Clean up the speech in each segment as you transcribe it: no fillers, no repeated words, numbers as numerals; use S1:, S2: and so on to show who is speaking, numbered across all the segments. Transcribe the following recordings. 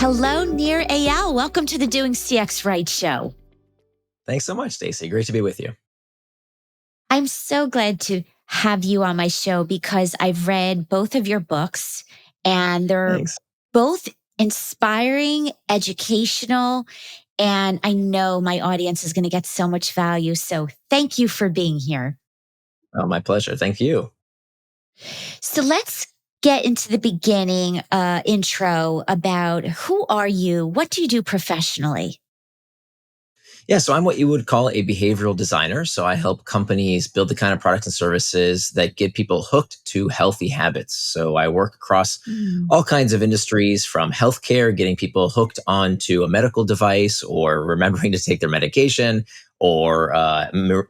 S1: Hello, Nir Eyal. Welcome to the Doing CX Right show.
S2: Thanks so much, Stacy. Great to be with you.
S1: I'm so glad to have you on my show because I've read both of your books and they're
S2: Thanks.
S1: both inspiring, educational, and I know my audience is going to get so much value. So thank you for being here.
S2: Oh, my pleasure. Thank you.
S1: So let's get into the beginning intro about who are you? What do you do professionally?
S2: Yeah, so I'm what you would call a behavioral designer. So I help companies build the kind of products and services that get people hooked to healthy habits. So I work across
S1: Mm.
S2: all kinds of industries from healthcare, getting people hooked onto a medical device or remembering to take their medication or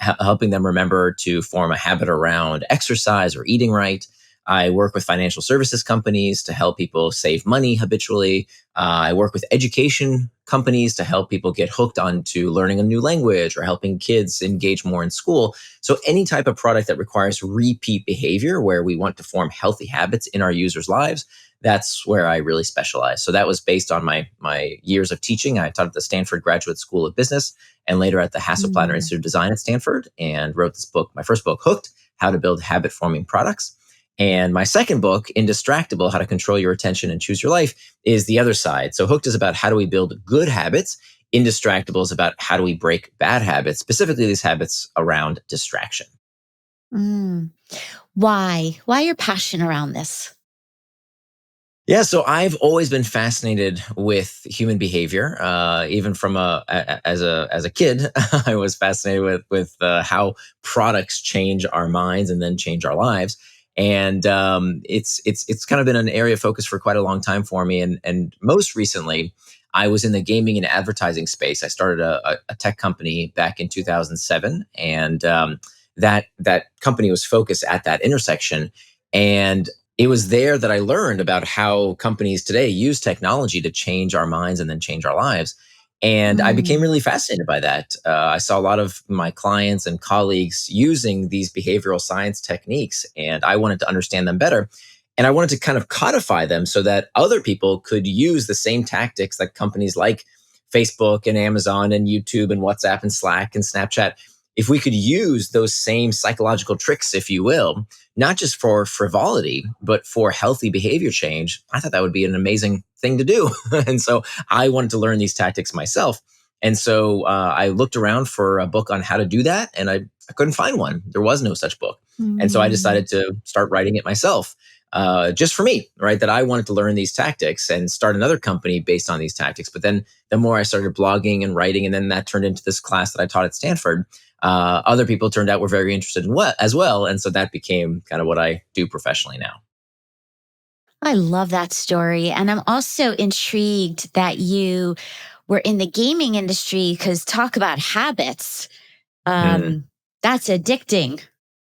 S2: helping them remember to form a habit around exercise or eating right. I work with financial services companies to help people save money habitually. I work with education companies to help people get hooked onto learning a new language or helping kids engage more in school. So, any type of product that requires repeat behavior where we want to form healthy habits in our users' lives, that's where I really specialize. So, that was based on my years of teaching. I taught at the Stanford Graduate School of Business and later at the Hasselplatter
S1: Mm.
S2: Institute of Design at Stanford, and wrote this book, my first book, Hooked: How to Build Habit Forming Products. And my second book, Indistractable: How to Control Your Attention and Choose Your Life, is the other side. So Hooked is about how do we build good habits. Indistractable is about how do we break bad habits, specifically these habits around distraction.
S1: Mm. Why? Why your passion around this?
S2: Yeah, so I've always been fascinated with human behavior. Even from as a kid, I was fascinated with how products change our minds and then change our lives. And it's kind of been an area of focus for quite a long time for me. And most recently, I was in the gaming and advertising space. I started a tech company back in 2007, and that company was focused at that intersection. And it was there that I learned about how companies today use technology to change our minds and then change our lives. And I became
S1: Mm.
S2: really fascinated by that. I saw a lot of my clients and colleagues using these behavioral science techniques, and I wanted to understand them better. And I wanted to kind of codify them so that other people could use the same tactics that companies like Facebook and Amazon and YouTube and WhatsApp and Slack and Snapchat, if we could use those same psychological tricks, if you will, not just for frivolity, but for healthy behavior change, I thought that would be an amazing thing to do. And so I wanted to learn these tactics myself. And so I looked around for a book on how to do that, and I couldn't find one. There was no such book. And so I
S1: Mm.
S2: decided to start writing it myself, just for me, right? That I wanted to learn these tactics and start another company based on these tactics. But then the more I started blogging and writing, and then that turned into this class that I taught at Stanford, other people turned out were very interested in what as well. And so that became kind of what I do professionally now.
S1: I love that story. And I'm also intrigued that you were in the gaming industry because talk about habits.
S2: Hmm.
S1: Um, that's addicting.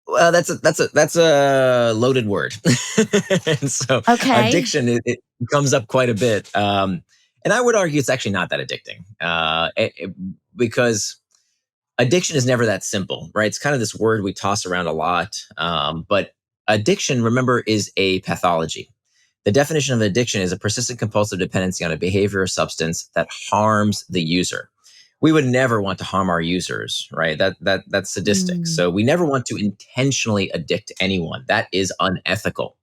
S2: Well, that's a loaded word. And so
S1: Okay.
S2: addiction, it comes up quite a bit. And I would argue it's actually not that addicting, because addiction is never that simple, right? It's kind of this word we toss around a lot. But addiction, remember, is a pathology. The definition of addiction is a persistent compulsive dependency on a behavior or substance that harms the user. We would never want to harm our users, right? That's sadistic.
S1: Mm.
S2: So we never want to intentionally addict anyone. That is unethical.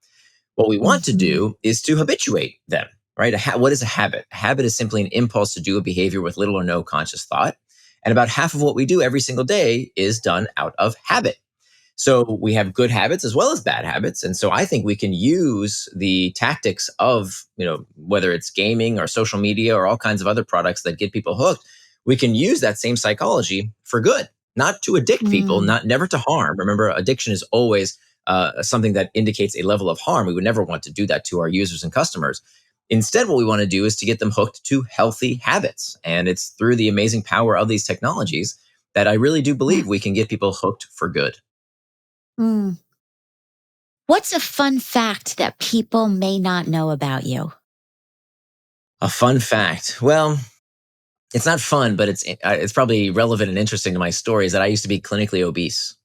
S2: What we want to
S1: Mhm.
S2: do is to habituate them, right? What is a habit? A habit is simply an impulse to do a behavior with little or no conscious thought. And about half of what we do every single day is done out of habit. So we have good habits as well as bad habits. And so I think we can use the tactics of, whether it's gaming or social media or all kinds of other products that get people hooked, we can use that same psychology for good, not to addict people,
S1: Mm.
S2: not never to harm. Remember, addiction is always something that indicates a level of harm. We would never want to do that to our users and customers. Instead, what we want to do is to get them hooked to healthy habits. And it's through the amazing power of these technologies that I really do believe we can get people hooked for good.
S1: Mm. What's a fun fact that people may not know about you?
S2: A fun fact. Well, it's not fun, but it's probably relevant and interesting to my story is that I used to be clinically obese.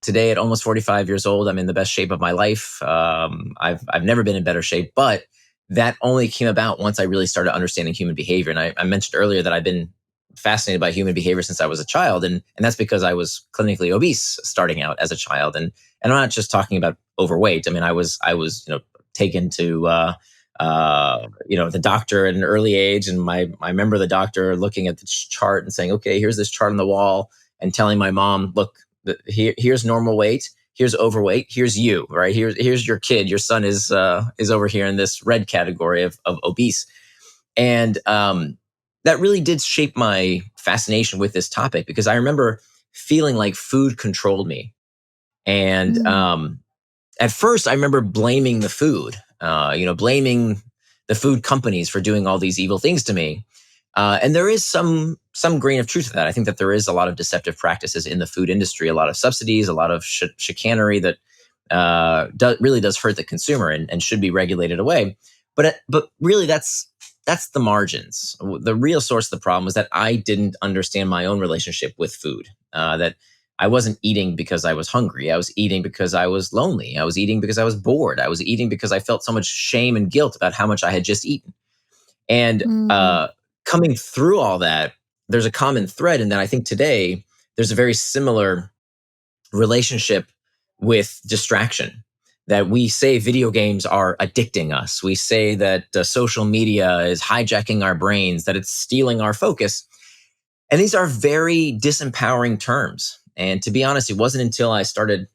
S2: Today, at almost 45 years old, I'm in the best shape of my life. I've never been in better shape, but that only came about once I really started understanding human behavior. And I mentioned earlier that I've been fascinated by human behavior since I was a child. And that's because I was clinically obese starting out as a child. And I'm not just talking about overweight. I mean, I was taken to, the doctor at an early age. And I remember the doctor looking at the chart and saying, okay, here's this chart on the wall, and telling my mom, look, here's normal weight. Here's overweight. Here's you, right? Here's your kid. Your son is over here in this red category of obese. And that really did shape my fascination with this topic, because I remember feeling like food controlled me. And
S1: Mm.
S2: at first, I remember blaming the food, blaming the food companies for doing all these evil things to me. And there is some grain of truth to that. I think that there is a lot of deceptive practices in the food industry, a lot of subsidies, a lot of chicanery that really does hurt the consumer, and should be regulated away. But really, that's the margins. The real source of the problem was that I didn't understand my own relationship with food. That I wasn't eating because I was hungry. I was eating because I was lonely. I was eating because I was bored. I was eating because I felt so much shame and guilt about how much I had just eaten. And
S1: Mm.
S2: coming through all that, there's a common thread in that. I think today there's a very similar relationship with distraction. That we say video games are addicting us. We say that social media is hijacking our brains, that it's stealing our focus. And these are very disempowering terms. And to be honest, it wasn't until I started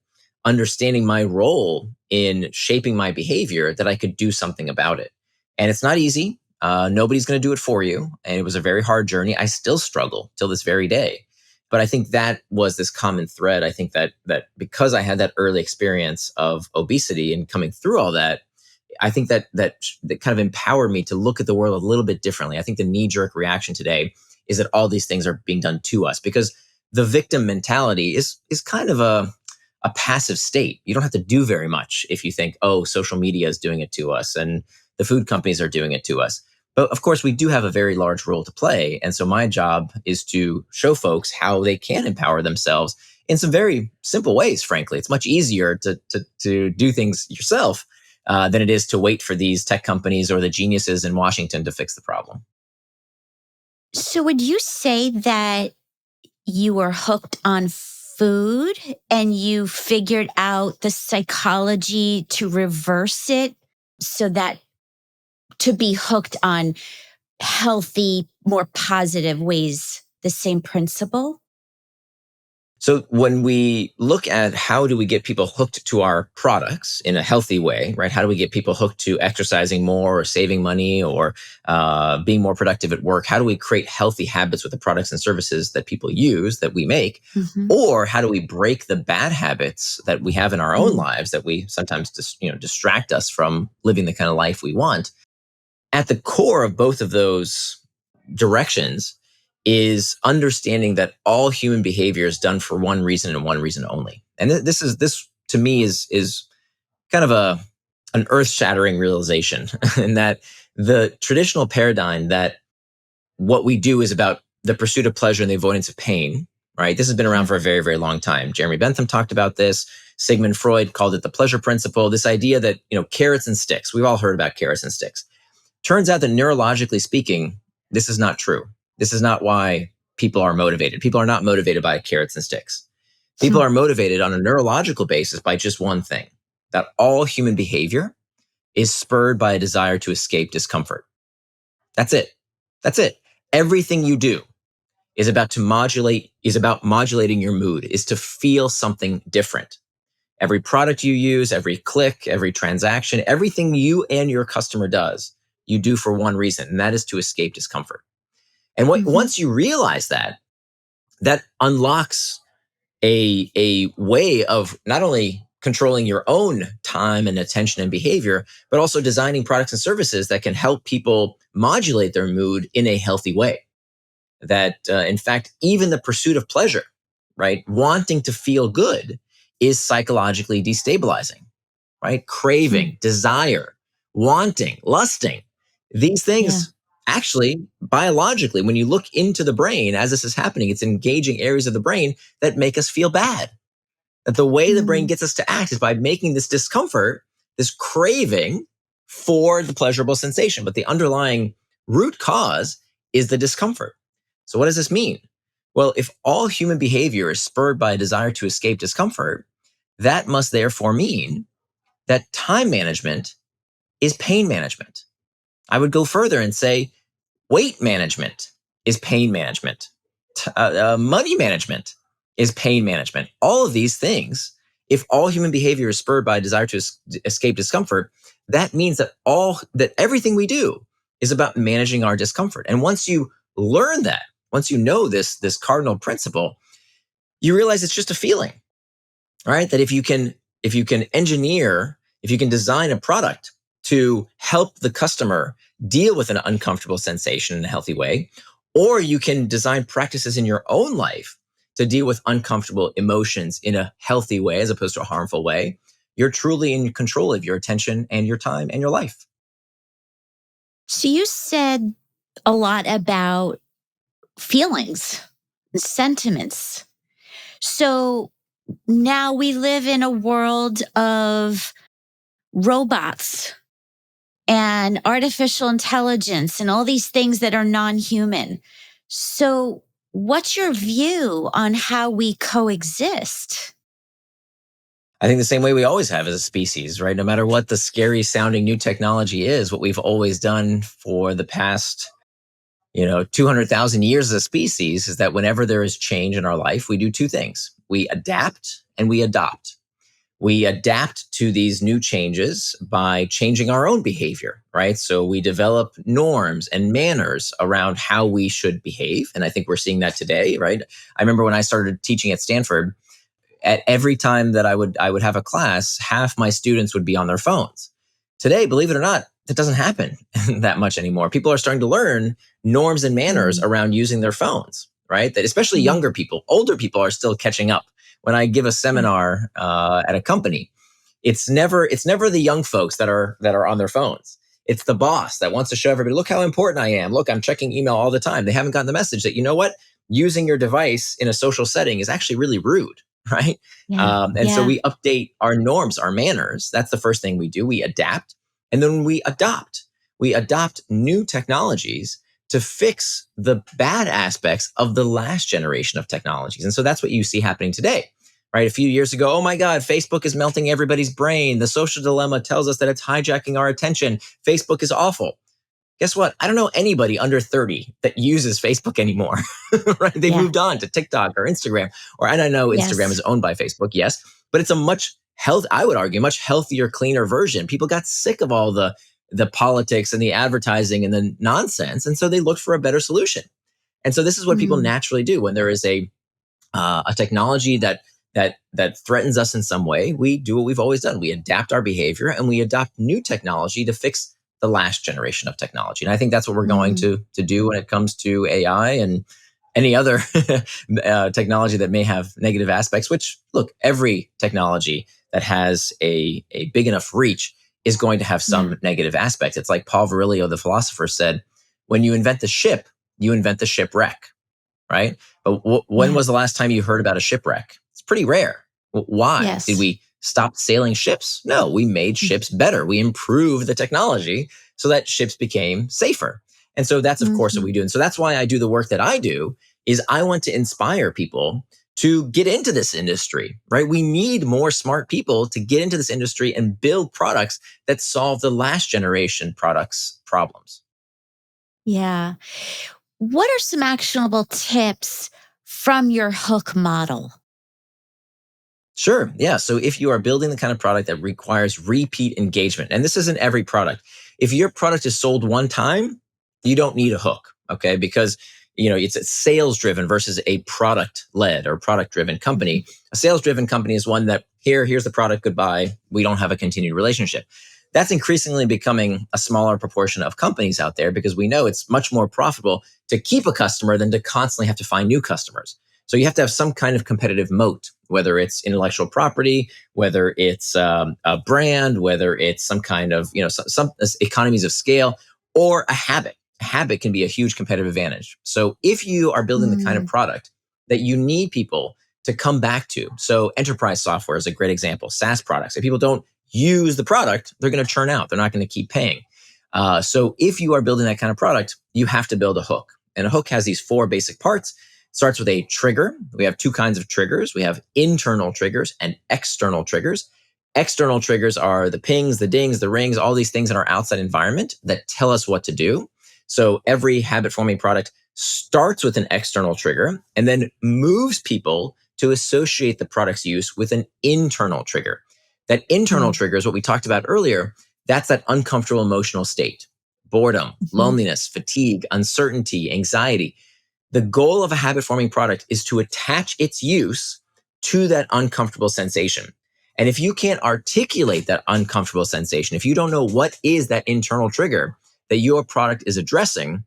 S2: understanding my role in shaping my behavior that I could do something about it. And it's not easy. Nobody's going to do it for you. And it was a very hard journey. I still struggle till this very day. But I think that was this common thread. I think that because I had that early experience of obesity and coming through all that, I think that kind of empowered me to look at the world a little bit differently. I think the knee jerk reaction today is that all these things are being done to us, because the victim mentality is kind of a passive state. You don't have to do very much if you think, oh, social media is doing it to us and the food companies are doing it to us. But of course, we do have a very large role to play. And so my job is to show folks how they can empower themselves in some very simple ways, frankly. It's much easier to do things yourself than it is to wait for these tech companies or the geniuses in Washington to fix the problem.
S1: So, would you say that you were hooked on food and you figured out the psychology to reverse it so that to be hooked on healthy, more positive ways, the same principle?
S2: So when we look at how do we get people hooked to our products in a healthy way, right? How do we get people hooked to exercising more or saving money or being more productive at work? How do we create healthy habits with the products and services that people use, that we make?
S1: Hmm.
S2: Or how do we break the bad habits that we have in our own
S1: Mm.
S2: lives that we sometimes distract us from living the kind of life we want? At the core of both of those directions is understanding that all human behavior is done for one reason and one reason only. And this to me is kind of an earth-shattering realization in that the traditional paradigm that what we do is about the pursuit of pleasure and the avoidance of pain, right? This has been around
S1: Yeah.
S2: for a very, very long time. Jeremy Bentham talked about this. Sigmund Freud called it the pleasure principle. This idea that, carrots and sticks, we've all heard about carrots and sticks. Turns out that neurologically speaking, this is not true. This is not why people are motivated. People are not motivated by carrots and sticks. People are motivated on a neurological basis by just one thing, that all human behavior is spurred by a desire to escape discomfort. That's it. That's it. Everything you do is about modulating your mood, is to feel something different. Every product you use, every click, every transaction, everything you and your customer does, you do for one reason, and that is to escape discomfort. And
S1: Hmm.
S2: once you realize that, that unlocks a way of not only controlling your own time and attention and behavior, but also designing products and services that can help people modulate their mood in a healthy way. That, in fact, even the pursuit of pleasure, right, wanting to feel good, is psychologically destabilizing, right?
S1: Hmm.
S2: Craving, desire, wanting, lusting. These
S1: Yeah.
S2: things actually, biologically, when you look into the brain as this is happening, it's engaging areas of the brain that make us feel bad. That the way the brain
S1: Mm.
S2: gets us to act is by making this discomfort, this craving for the pleasurable sensation. But the underlying root cause is the discomfort. So what does this mean? Well, if all human behavior is spurred by a desire to escape discomfort, that must therefore mean that time management is pain management. I would go further and say weight management is pain management. Money management is pain management. All of these things, if all human behavior is spurred by a desire to escape discomfort, that means that everything we do is about managing our discomfort. And once you learn that, once you know this cardinal principle, you realize it's just a feeling, right? That if you can engineer, if you can design a product to help the customer deal with an uncomfortable sensation in a healthy way, or you can design practices in your own life to deal with uncomfortable emotions in a healthy way as opposed to a harmful way, you're truly in control of your attention and your time and your life.
S1: So you said a lot about feelings and sentiments. So now we live in a world of robots and artificial intelligence and all these things that are non-human. So what's your view on how we coexist?
S2: I think the same way we always have as a species, right? No matter what the scary sounding new technology is, what we've always done for the past 200,000 years as a species is that whenever there is change in our life, we do two things. We adapt and we adopt. We adapt to these new changes by changing our own behavior, right? So we develop norms and manners around how we should behave. And I think we're seeing that today, right? I remember when I started teaching at Stanford, at every time that I would have a class, half my students would be on their phones. Today, believe it or not, that doesn't happen that much anymore. People are starting to learn norms and manners
S1: Mm,
S2: around using their phones, right? That especially
S1: mm,
S2: younger people, older people are still catching up. When I give a
S1: yeah,
S2: seminar at a company, it's never the young folks that are on their phones. It's the boss that wants to show everybody, look how important I am. Look, I'm checking email all the time. They haven't gotten the message that, you know what, using your device in a social setting is actually really rude, right?
S1: yeah,
S2: And so
S1: yeah,
S2: we update our norms, our manners. That's the first thing we do. We adapt, and then we adopt. We adopt new technologies to fix the bad aspects of the last generation of technologies. And so that's what you see happening today, right? A few years ago, oh my God, Facebook is melting everybody's brain. The social dilemma tells us that it's hijacking our attention. Facebook is awful. Guess what? I don't know anybody under 30 that uses Facebook anymore, right? They've
S1: yeah,
S2: moved on to TikTok or Instagram, and I know Instagram
S1: yes,
S2: is owned by Facebook, yes, but it's a I would argue, much healthier, cleaner version. People got sick of all the politics and the advertising and the nonsense. And so they looked for a better solution. And so this is what people
S1: mm,
S2: naturally do when there is a technology that threatens us in some way. We do what we've always done. We adapt our behavior and we adopt new technology to fix the last generation of technology. And I think that's what we're going
S1: mm,
S2: to do when it comes to AI and any other technology that may have negative aspects, which look, every technology that has a big enough reach is going to have
S1: yeah,
S2: some negative aspects. It's like Paul Virilio, the philosopher, said, when you invent the ship, you invent the shipwreck, right? But when
S1: yeah,
S2: was the last time you heard about a shipwreck? It's pretty rare. Why? Did
S1: yes,
S2: we stop sailing ships? No, we made
S1: mm,
S2: ships better. We improved the technology so that ships became safer. And so that's of course what
S1: mhm,
S2: we do. And so that's why I do the work that I do is I want to inspire people to get into this industry, right? We need more smart people to get into this industry and build products that solve the last generation products problems.
S1: yeah. What are some actionable tips from your hook model?
S2: Sure. Yeah. So if you are building the kind of product that requires repeat engagement, and this isn't every product, if your product is sold one time, you don't need a hook. Okay. Because, it's a sales driven versus a product led or product driven
S1: Mhm,
S2: company. A sales driven company is one that here's the product. Goodbye. We don't have a continued relationship. That's increasingly becoming a smaller proportion of companies out there because we know it's much more profitable to keep a customer than to constantly have to find new customers. So you have to have some kind of competitive moat, whether it's intellectual property, whether it's a brand, whether it's some kind of some economies of scale, or a habit. A habit can be a huge competitive advantage. So if you are building the kind of
S1: mm,
S2: product that you need people to come back to, so enterprise software is a great example. SaaS products. If people don't use the product, they're going to churn out. They're not going to keep paying. So if you are building that kind of product, you have to build a hook. And a hook has these 4 basic parts. It starts with a trigger. We have 2 kinds of triggers. We have internal triggers and external triggers. External triggers are the pings, the dings, the rings, all these things in our outside environment that tell us what to do. So every habit forming product starts with an external trigger and then moves people to associate the product's use with an internal trigger. That internal trigger is what we talked about earlier. That's that uncomfortable emotional state: boredom,
S1: Mm-hmm.
S2: loneliness, fatigue, uncertainty, anxiety. The goal of a habit forming product is to attach its use to that uncomfortable sensation. And if you can't articulate that uncomfortable sensation, if you don't know what is that internal trigger that your product is addressing,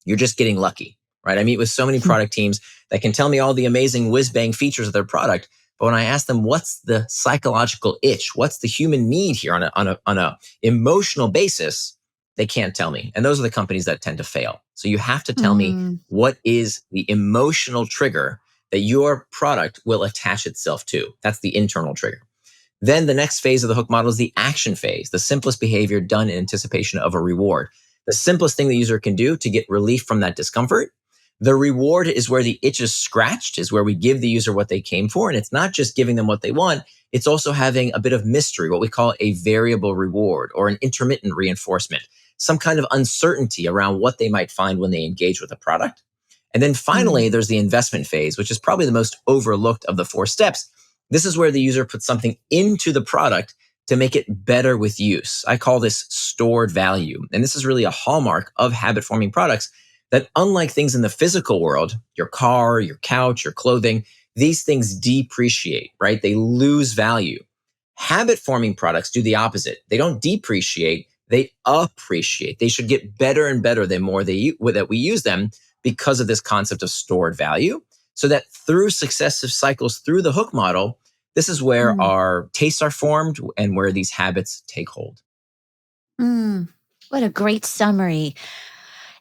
S2: you're just getting lucky, right? I meet with so many product teams that can tell me all the amazing whiz bang features of their product. But when I ask them, what's the psychological itch? What's the human need here on a emotional basis? They can't tell me. And those are the companies that tend to fail. So you have to tell me,
S1: Mm.
S2: what is the emotional trigger that your product will attach itself to? That's the internal trigger. Then the next phase of the hook model is the action phase, the simplest behavior done in anticipation of a reward. The simplest thing the user can do to get relief from that discomfort. The reward is where the itch is scratched, is where we give the user what they came for. And it's not just giving them what they want, it's also having a bit of mystery, what we call a variable reward or an intermittent reinforcement, some kind of uncertainty around what they might find when they engage with a product. And then finally,
S1: Mm.
S2: there's the investment phase, which is probably the most overlooked of the 4 steps. This is where the user puts something into the product to make it better with use. I call this stored value. And this is really a hallmark of habit forming products, that unlike things in the physical world, your car, your couch, your clothing, these things depreciate, right? They lose value. Habit forming products do the opposite. They don't depreciate, they appreciate. They should get better and better the more that we use them, because of this concept of stored value. So that through successive cycles through the hook model, this is where
S1: Mm.
S2: our tastes are formed and where these habits take hold.
S1: Mm. What a great summary.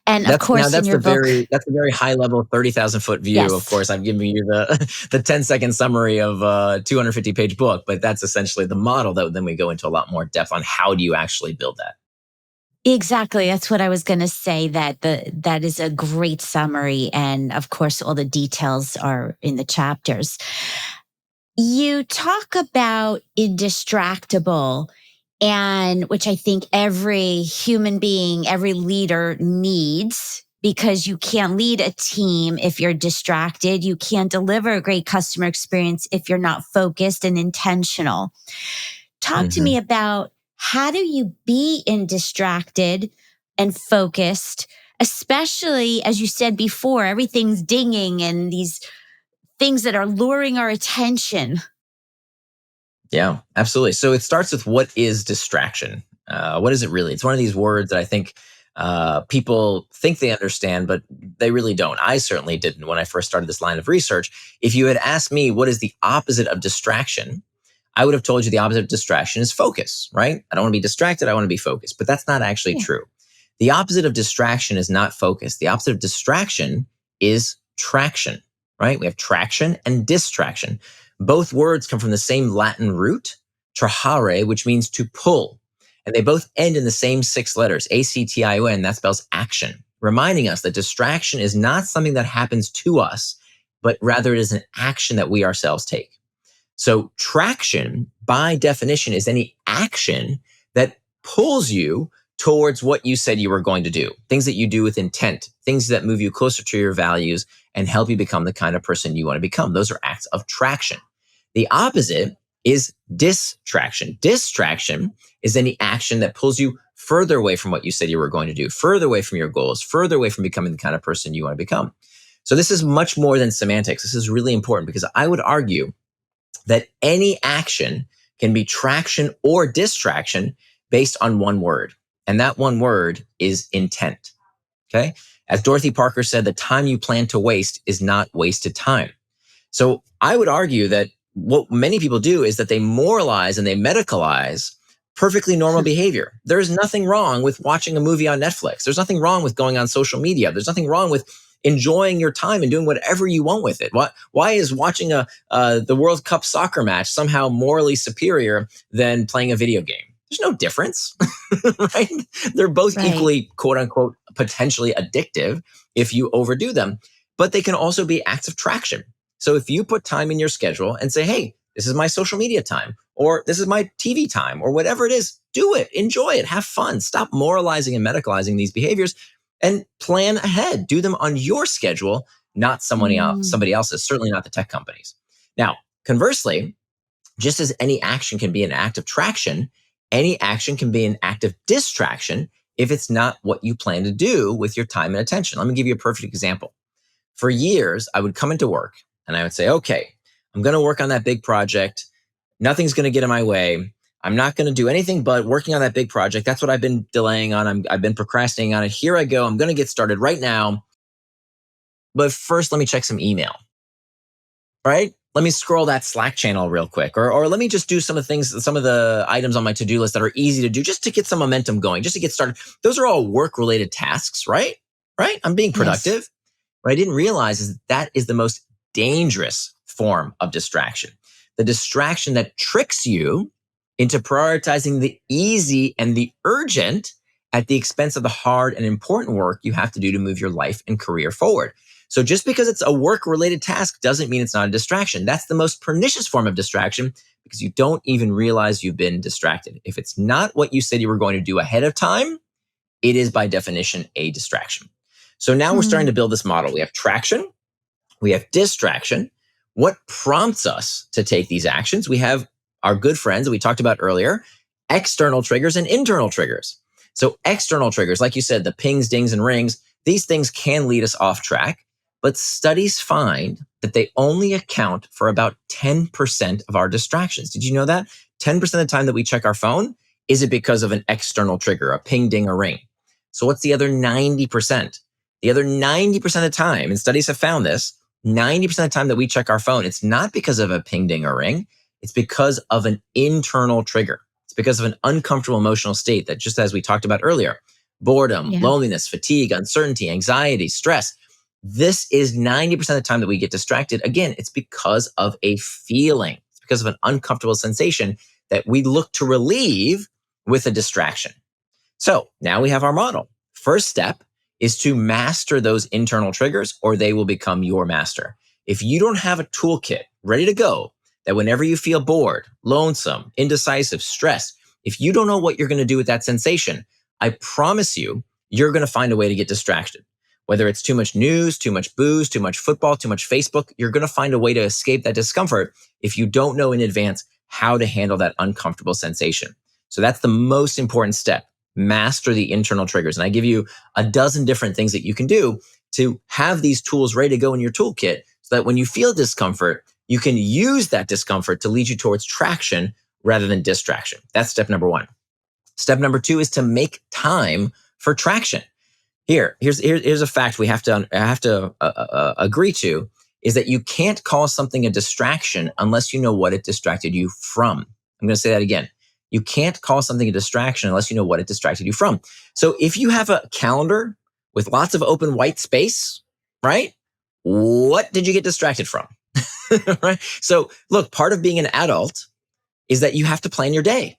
S1: And of
S2: That's now
S1: course, in your book,
S2: that's a very high level 30,000-foot view. Of
S1: yes,
S2: course, I'm giving you the 10-second summary of a 250-page book, but that's essentially the model that then we go into a lot more depth on how do you actually build that.
S1: exactly. That's what I was going to say. That is a great summary, and of course, all the details are in the chapters. You talk about indistractable, and which I think every human being, every leader needs, because you can't lead a team if you're distracted. You can't deliver a great customer experience if you're not focused and intentional. Talk to
S2: Mhm.
S1: me about, how do you be distracted and focused, especially as you said before, everything's dinging and these things that are luring our attention.
S2: Yeah, absolutely. So it starts with, what is distraction? What is it really? It's one of these words that I think people think they understand, but they really don't. I certainly didn't when I first started this line of research. If you had asked me what is the opposite of distraction, I would have told you the opposite of distraction is focus, right? I don't want to be distracted. I want to be focused, but that's not actually
S1: Yeah.
S2: true. The opposite of distraction is not focus. The opposite of distraction is traction, right? We have traction and distraction. Both words come from the same Latin root, trahare, which means to pull. And they both end in the same 6 letters, ACTION, that spells action, reminding us that distraction is not something that happens to us, but rather it is an action that we ourselves take. So traction, by definition, is any action that pulls you towards what you said you were going to do, things that you do with intent, things that move you closer to your values and help you become the kind of person you want to become. Those are acts of traction. The opposite is distraction. Distraction is any action that pulls you further away from what you said you were going to do, further away from your goals, further away from becoming the kind of person you want to become. So this is much more than semantics. This is really important, because I would argue that any action can be traction or distraction based on one word. And that one word is intent. Okay. As Dorothy Parker said, the time you plan to waste is not wasted time. So I would argue that what many people do is that they moralize and they medicalize perfectly normal behavior. There's nothing wrong with watching a movie on Netflix. There's nothing wrong with going on social media. There's nothing wrong with enjoying your time and doing whatever you want with it. Why is watching the World Cup soccer match somehow morally superior than playing a video game? There's no difference, right? They're both
S1: Right.
S2: equally, quote unquote, potentially addictive if you overdo them, but they can also be acts of traction. So if you put time in your schedule and say, hey, this is my social media time, or this is my TV time, or whatever it is, do it, enjoy it, have fun, stop moralizing and medicalizing these behaviors and plan ahead. Do them on your schedule, not
S1: Mm.
S2: somebody else's, certainly not the tech companies. Now, conversely, just as any action can be an act of traction, any action can be an act of distraction if it's not what you plan to do with your time and attention. Let me give you a perfect example. For years, I would come into work and I would say, okay, I'm going to work on that big project. Nothing's going to get in my way. I'm not going to do anything but working on that big project. That's what I've been delaying on. I've been procrastinating on it. Here I go. I'm going to get started right now. But first, let me check some email, right? Let me scroll that Slack channel real quick. Or let me just do some of the things, some of the items on my to-do list that are easy to do just to get some momentum going, just to get started. Those are all work-related tasks, right? Right? I'm being
S1: Yes.
S2: productive. What I didn't realize is that is the most dangerous form of distraction. The distraction that tricks you into prioritizing the easy and the urgent at the expense of the hard and important work you have to do to move your life and career forward. So just because it's a work related task doesn't mean it's not a distraction. That's the most pernicious form of distraction because you don't even realize you've been distracted. If it's not what you said you were going to do ahead of time, it is by definition a distraction. So now we're starting
S1: Mm.
S2: to build this model. We have traction, we have distraction. What prompts us to take these actions? We have our good friends that we talked about earlier, external triggers and internal triggers. So external triggers, like you said, the pings, dings, and rings, these things can lead us off track, but studies find that they only account for about 10% of our distractions. Did you know that? 10% of the time that we check our phone, is it because of an external trigger, a ping, ding, or ring? So what's the other 90%? The other 90% of the time, and studies have found this, 90% of the time that we check our phone, it's not because of a ping, ding, or ring. It's because of an internal trigger. It's because of an uncomfortable emotional state that, just as we talked about earlier, boredom,
S1: Yeah.
S2: loneliness, fatigue, uncertainty, anxiety, stress. This is 90% of the time that we get distracted. Again, it's because of a feeling. It's because of an uncomfortable sensation that we look to relieve with a distraction. So now we have our model. First step is to master those internal triggers or they will become your master. If you don't have a toolkit ready to go, that whenever you feel bored, lonesome, indecisive, stressed, if you don't know what you're going to do with that sensation, I promise you, you're going to find a way to get distracted. Whether it's too much news, too much booze, too much football, too much Facebook, you're going to find a way to escape that discomfort if you don't know in advance how to handle that uncomfortable sensation. So that's the most important step. Master the internal triggers. And I give you a dozen different things that you can do to have these tools ready to go in your toolkit so that when you feel discomfort, you can use that discomfort to lead you towards traction rather than distraction. That's step number one. Step number two is to make time for traction. Here's a fact we have to agree to is that you can't call something a distraction unless you know what it distracted you from. I'm going to say that again. You can't call something a distraction unless you know what it distracted you from. So if you have a calendar with lots of open white space, right? What did you get distracted from? Right? So look, part of being an adult is that you have to plan your day.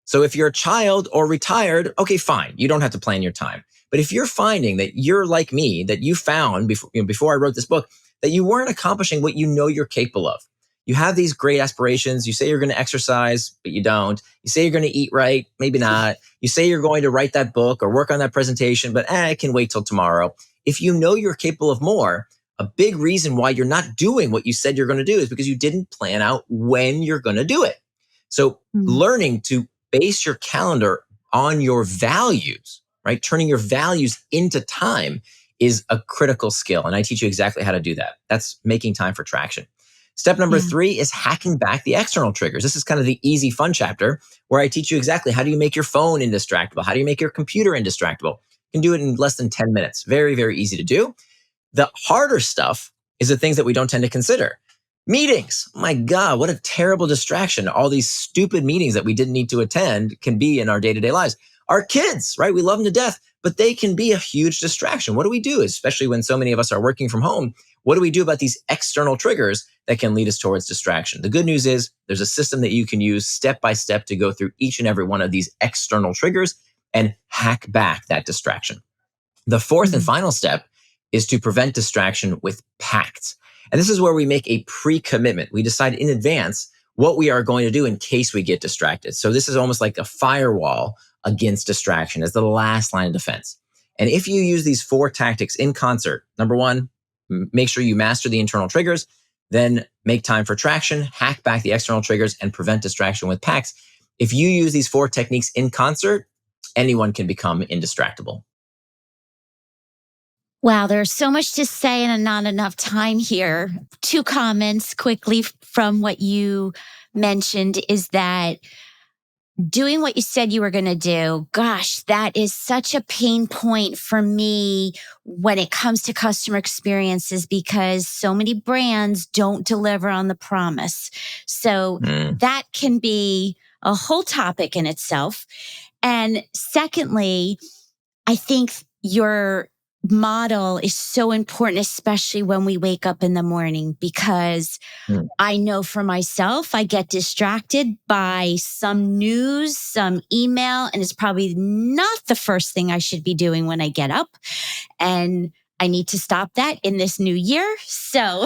S2: So if you're a child or retired, okay, fine. You don't have to plan your time. But if you're finding that you're like me, that you found before I wrote this book, that you weren't accomplishing what you know you're capable of. You have these great aspirations. You say you're going to exercise, but you don't. You say you're going to eat right, maybe not. You say you're going to write that book or work on that presentation, but it can wait till tomorrow. If you know you're capable of more, a big reason why you're not doing what you said you're going to do is because you didn't plan out when you're going to do it. So
S1: Mm.
S2: learning to base your calendar on your values, right? Turning your values into time is a critical skill. And I teach you exactly how to do that. That's making time for traction. Step number
S1: Yeah.
S2: three is hacking back the external triggers. This is kind of the easy, fun chapter where I teach you exactly how do you make your phone indistractable? How do you make your computer indistractable? You can do it in less than 10 minutes. Very, very easy to do. The harder stuff is the things that we don't tend to consider. Meetings. My God, what a terrible distraction. All these stupid meetings that we didn't need to attend can be in our day-to-day lives. Our kids, right? We love them to death, but they can be a huge distraction. What do we do, especially when so many of us are working from home? What do we do about these external triggers that can lead us towards distraction? The good news is there's a system that you can use step by step to go through each and every one of these external triggers and hack back that distraction. The fourth and
S1: Mhm.
S2: final step is to prevent distraction with pacts. And this is where we make a pre-commitment. We decide in advance what we are going to do in case we get distracted. So this is almost like a firewall against distraction as the last line of defense. And if you use these four tactics in concert, number one, make sure you master the internal triggers, then make time for traction, hack back the external triggers, and prevent distraction with pacts. If you use these four techniques in concert, anyone can become indistractable.
S1: Wow, there's so much to say and not enough time here. Two comments quickly from what you mentioned is that doing what you said you were going to do, gosh, that is such a pain point for me when it comes to customer experiences because so many brands don't deliver on the promise. So
S2: Mm.
S1: that can be a whole topic in itself. And secondly, I think your model is so important, especially when we wake up in the morning, because
S2: Mm.
S1: I know for myself, I get distracted by some news, some email, and it's probably not the first thing I should be doing when I get up. And I need to stop that in this new year. So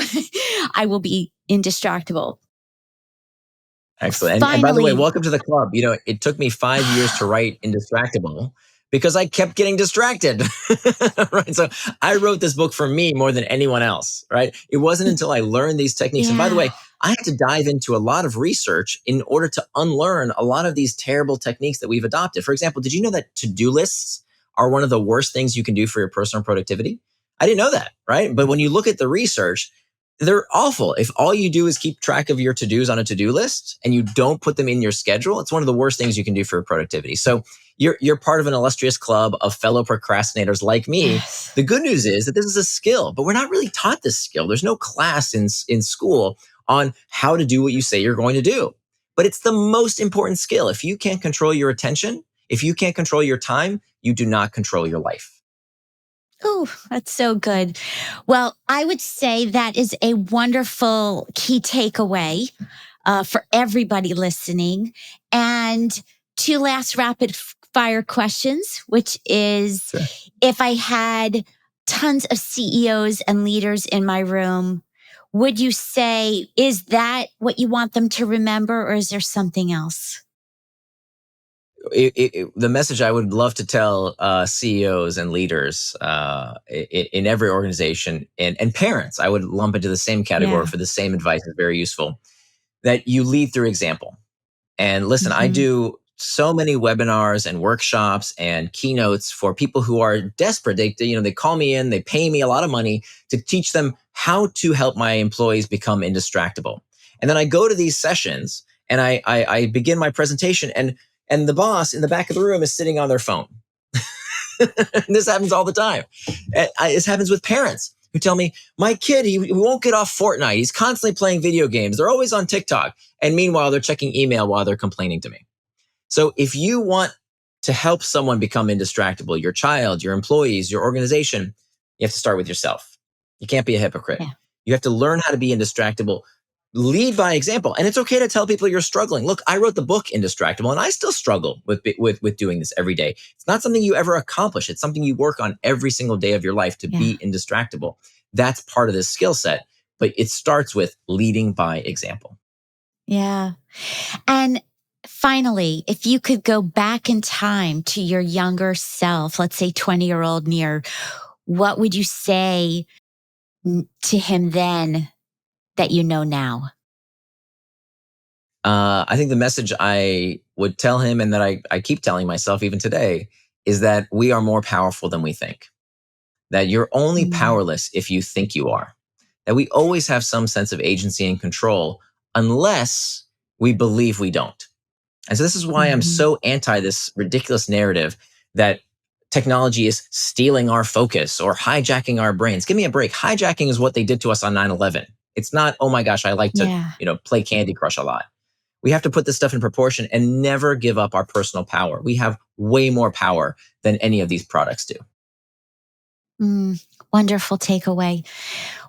S1: I will be indistractable.
S2: Excellent. And by the way,
S1: Finally,
S2: welcome to the club. You know, it took me 5 years to write Indistractable because I kept getting distracted. Right. So I wrote this book for me more than anyone else. Right. It wasn't until I learned these techniques. And by the
S1: yeah.
S2: way, I had to dive into a lot of research in order to unlearn a lot of these terrible techniques that we've adopted. For example, did you know that to-do lists are one of the worst things you can do for your personal productivity? I didn't know that. Right. But when you look at the research, they're awful. If all you do is keep track of your to-dos on a to-do list and you don't put them in your schedule, it's one of the worst things you can do for productivity. So you're part of an illustrious club of fellow procrastinators like me.
S1: Yes.
S2: The good news is that this is a skill, but we're not really taught this skill. There's no class in school on how to do what you say you're going to do. But it's the most important skill. If you can't control your attention, if you can't control your time, you do not control your life.
S1: Oh, that's so good. Well, I would say that is a wonderful key takeaway for everybody listening. And two last rapid fire questions, which is
S2: Sure.
S1: if I had tons of CEOs and leaders in my room, would you say, is that what you want them to remember, or is there something else?
S2: The message I would love to tell CEOs and leaders in every organization and parents, I would lump into the same category
S1: Yeah.
S2: for the same advice is very useful, that you lead through example. And listen, I
S1: Hmm.
S2: do so many webinars and workshops and keynotes for people who are desperate. They call me in, they pay me a lot of money to teach them how to help my employees become indistractable. And then I go to these sessions and I begin my presentation and the boss in the back of the room is sitting on their phone. This happens all the time. This happens with parents who tell me, my kid, he won't get off Fortnite. He's constantly playing video games. They're always on TikTok. And meanwhile, they're checking email while they're complaining to me. So if you want to help someone become indistractable, your child, your employees, your organization, you have to start with yourself. You can't be a hypocrite.
S1: Yeah.
S2: You have to learn how to be indistractable. Lead by example. And it's okay to tell people you're struggling. Look, I wrote the book Indistractable and I still struggle with doing this every day. It's not something you ever accomplish. It's something you work on every single day of your life to
S1: Yeah.
S2: be indistractable. That's part of this skill set, but it starts with leading by example.
S1: Yeah. And finally, if you could go back in time to your younger self, let's say 20-year-old Nir, what would you say to him then that you know now?
S2: I think the message I would tell him and that I keep telling myself even today is that we are more powerful than we think. That you're only
S1: Mm,
S2: powerless if you think you are. That we always have some sense of agency and control unless we believe we don't. And so this is why I'm
S1: mhm.
S2: so anti this ridiculous narrative that technology is stealing our focus or hijacking our brains. Give me a break. Hijacking is what they did to us on 9/11. It's not, oh my gosh, I like to,
S1: Yeah.
S2: play Candy Crush a lot. We have to put this stuff in proportion and never give up our personal power. We have way more power than any of these products do.
S1: Wonderful takeaway.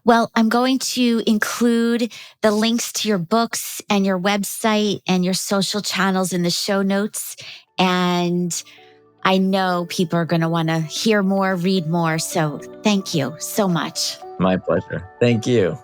S1: Well, I'm going to include the links to your books and your website and your social channels in the show notes. And I know people are going to want to hear more, read more. So thank you so much.
S2: My pleasure. Thank you.